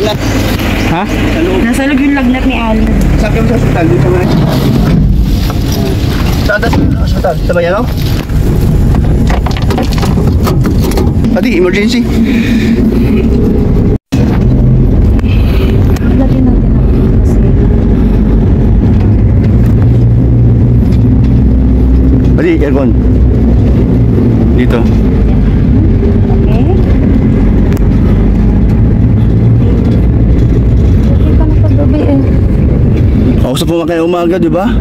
lagnat. Ha? Sa loob. Nasa loob yung lagnat ni Alan. Sakit mo sa hospital, dito nga. Saan tayo sa hospital? Sa bayan, no? Pati, emergency. Lagyan natin kasi. Pati, aircon. Dito. Okay. Okay pa na paggabi eh. Kausap mo kayo umaga, di ba?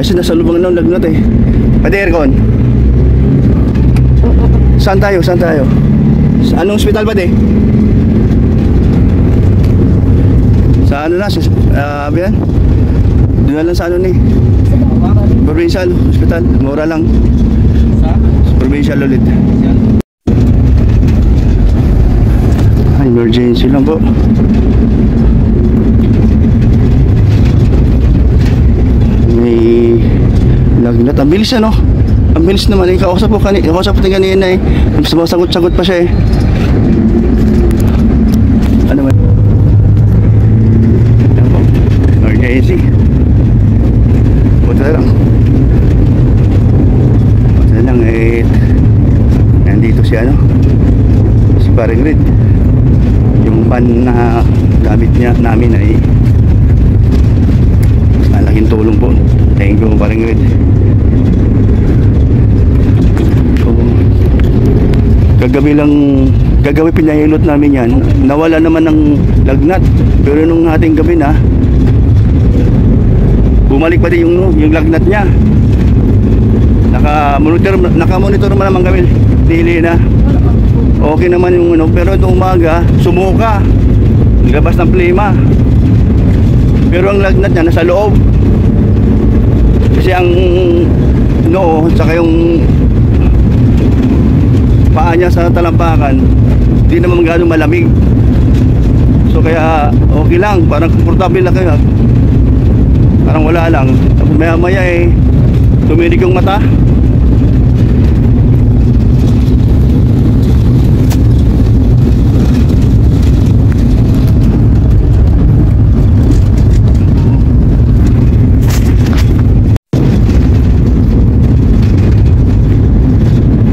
Kasi nasa lubang ng lagnat eh. Pati, aircon. Saan tayo? Saan tayo? Sa anong hospital ba, de? Sa ano na? Abiyan? Doon na lang sa ano ni? Provincial Hospital. Mura lang. Sa? Provincial ulit. Emergency lang po. May lagnat. Ang bilis ano? Ang bilis naman eh. Kausap po kanina eh. Sumasagot-sagot pa siya eh. Ano man? Ayan po. Emergency. Buti na lang. Buti na lang eh. Nandito si ano? Si Paring Red. Yung van na gamit niya namin ay malaking tulong po. Thank you Paring Red. Kagabi pinahilot namin yan. Nawala naman ng lagnat. Pero nung ating gabi na, bumalik pa din yung lagnat niya. Naka-monitor naman kami. Dili na. Okay naman yung ano. Pero ito umaga, sumuka. Naglabas ng plema. Pero ang lagnat niya nasa loob. Kasi ang noo, saka yung paa niya sa talampakan hindi naman gano'ng malamig, so kaya okay lang, parang komportable na kayo, parang wala lang. Tapos maya maya eh tumirik yung mata.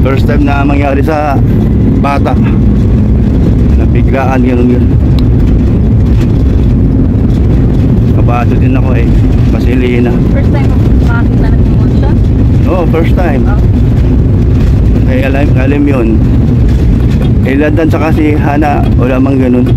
First time na mangyari sa bata, nabiglaan yun. Kabado din ako eh, Pasilina. First time makakita ng emotion? Oo, first time. Eh alam yun. Eh Landan sa kasi Hana, wala mang ganun.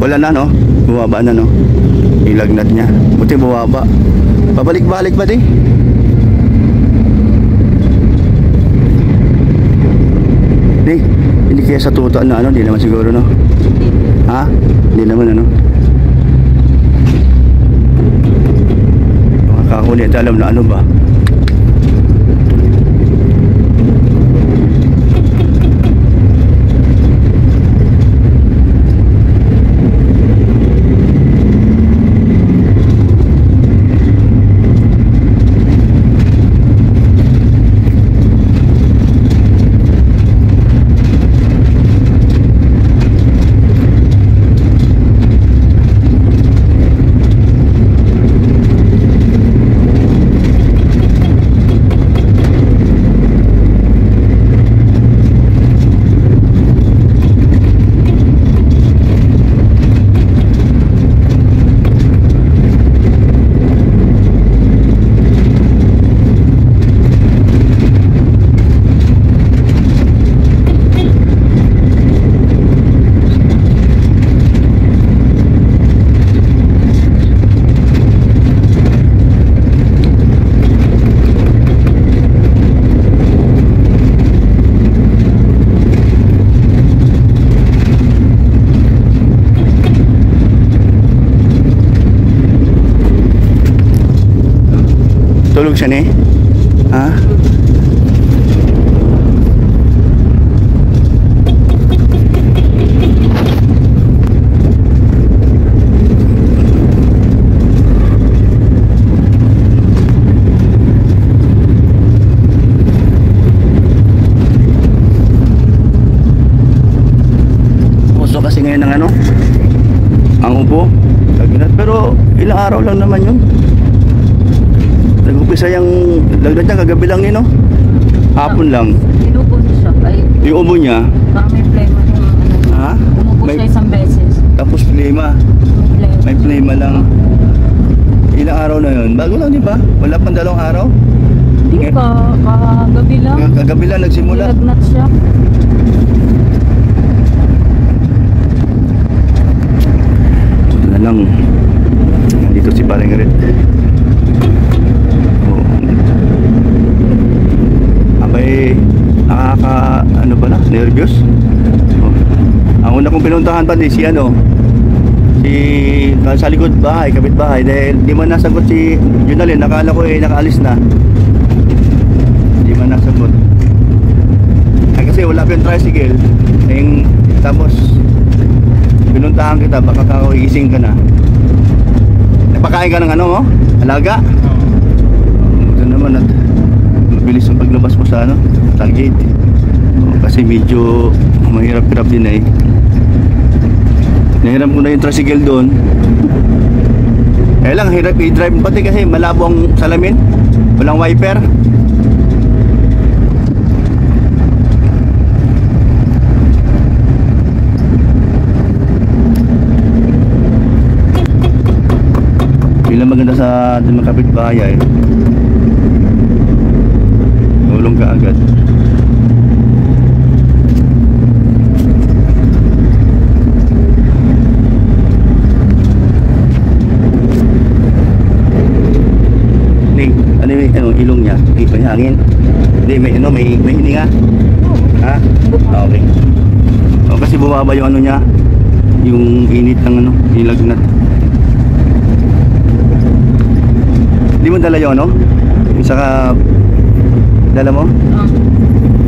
Wala na no, bumaba na no, yung lagnat niya. Buti bumaba. Pabalik-balik ba din? Hindi kaya sa tuta na ano, hindi naman siguro no. Ha? Hindi naman ano. Mga kakulit alam na ano ba. Natulog siya ni? Ha? Gusto kasi ngayon ng ano? Ang upo. Lagnat. Pero ilang araw lang naman yun. Nag-upisa yung lagnat niya kagabi lang yun, no? Hapon lang. Inubo siya. Ay, Yung ubo niya, baka may flema yung ano. ha? Umubo May, siya isang beses. tapos plema. May plema lang. Ilang araw na yun? Bago lang, di ba? Wala pang 2 araw? Hindi pa, kagabi lang. Kagabi lang nagsimula. Nilagnat siya. Na lang. Nandito si Paring Red. Oh. Abay, ano ba na? Nervyos? Oh. Ang una kong pinuntahan pa si ano, sa likod bahay, kapit bahay, dahil di man nasagot si Junalyn. Nakala ko nakaalis na. Di man nasagot. Ay, kasi wala pa yung tricycle. Tapos pinuntahan kita, baka kakagising ka na. Napakain ka ng ano mo? Alaga? Ito naman at mabilis ang paglabas mo sa ano, Talgate. Kasi medyo mahirap-hirap din eh. Nahiram ko na yung tricycle doon. Eh lang, hirap i-drive pati kasi malabo ang salamin. Walang wiper. Bilang maganda sa mga kapitbahay eh. Tulong ka agad. Ano ilong niya? May hangin? Hindi, may hininga? Ha? Okay. O, kasi bumaba yung ano niya, yung init ng ano, yung lagnat. Hindi mo dala yung ano? Yung saka, dala mo?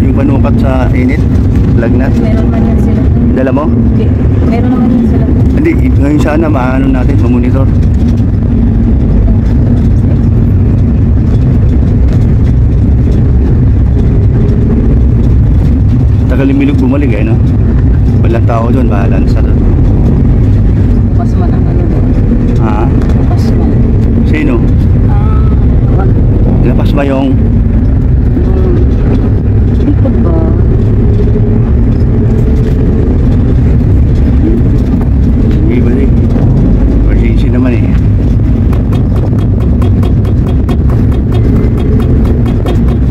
Yung panukat sa init, lagnat? Meron man yan sila. Dala mo? Okay. Meron naman yan sila. Hindi, ngayon sana maano natin, mamonitor. Tagalimilog bumalik eh, no? Walang tao doon, bahala na sa doon. Bukas man ang ano doon. Ha? Bukas man. Sino? Wag. Lapas ba yung... Likod ba? Hindi ba eh? Emergency naman eh.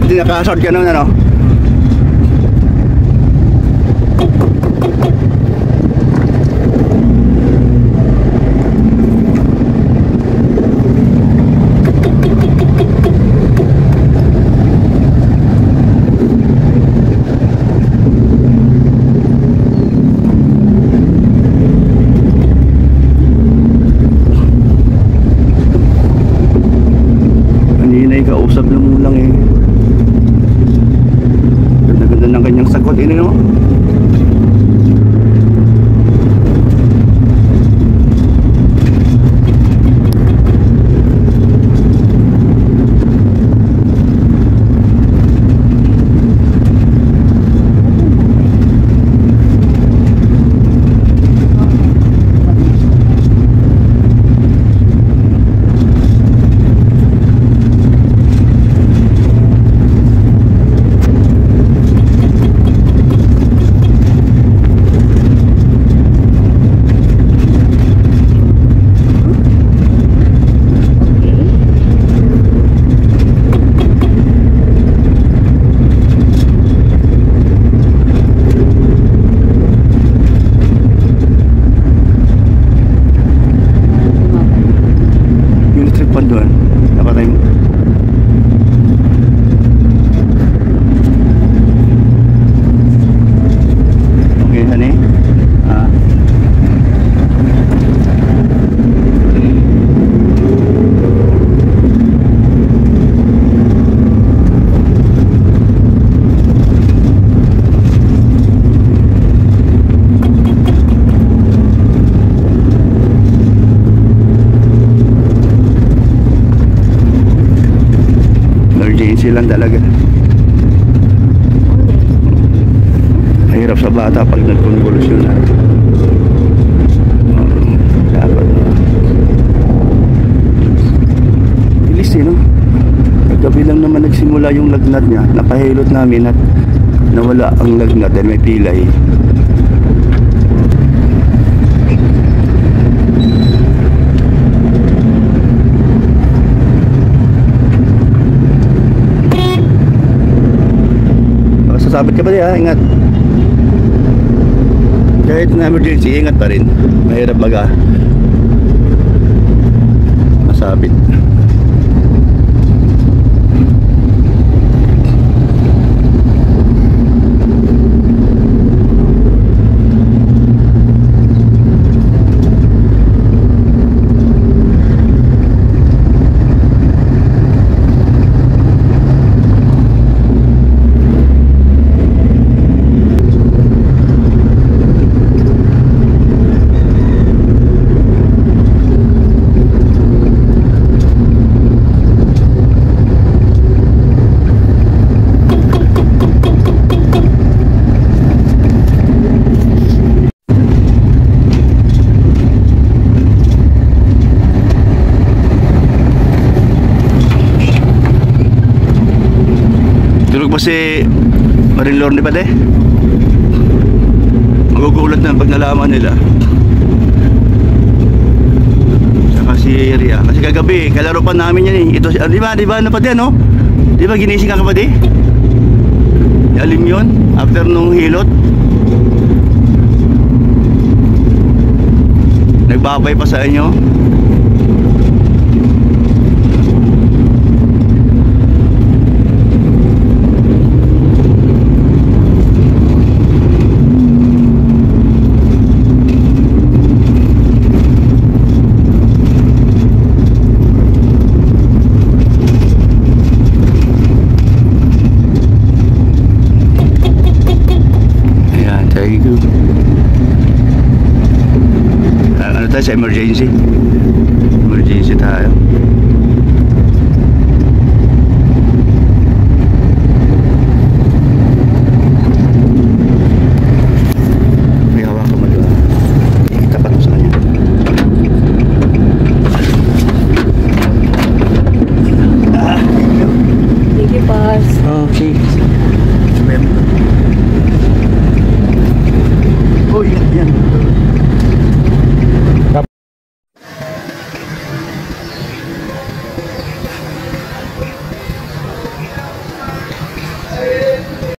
Hindi nakasort ka naman ano? Kausap lang mo lang eh. lang talaga. Mahirap sa bata pag nagkonvolusyon na. Dapat. Bilis eh, no? Kagabi lang naman nagsimula yung lagnat niya. Napahilot namin at nawala ang lagnat dahil may pilay. Sasabit ka pa din ha, ingat. Kahit na emergency, ingat pa rin. Mahirap masabit. Tulog ba si Marilor ni Pade? Magugulat na pag nalaman nila. Saka si Ria. Kasi kagabi, kalaro pa namin yan eh. Ito, di ba na Pade, no? Di ba ginising ka Pade? Alim yun? After nung hilot? Nagbabay pa sa inyo? Ano tayo sa emergency tayo.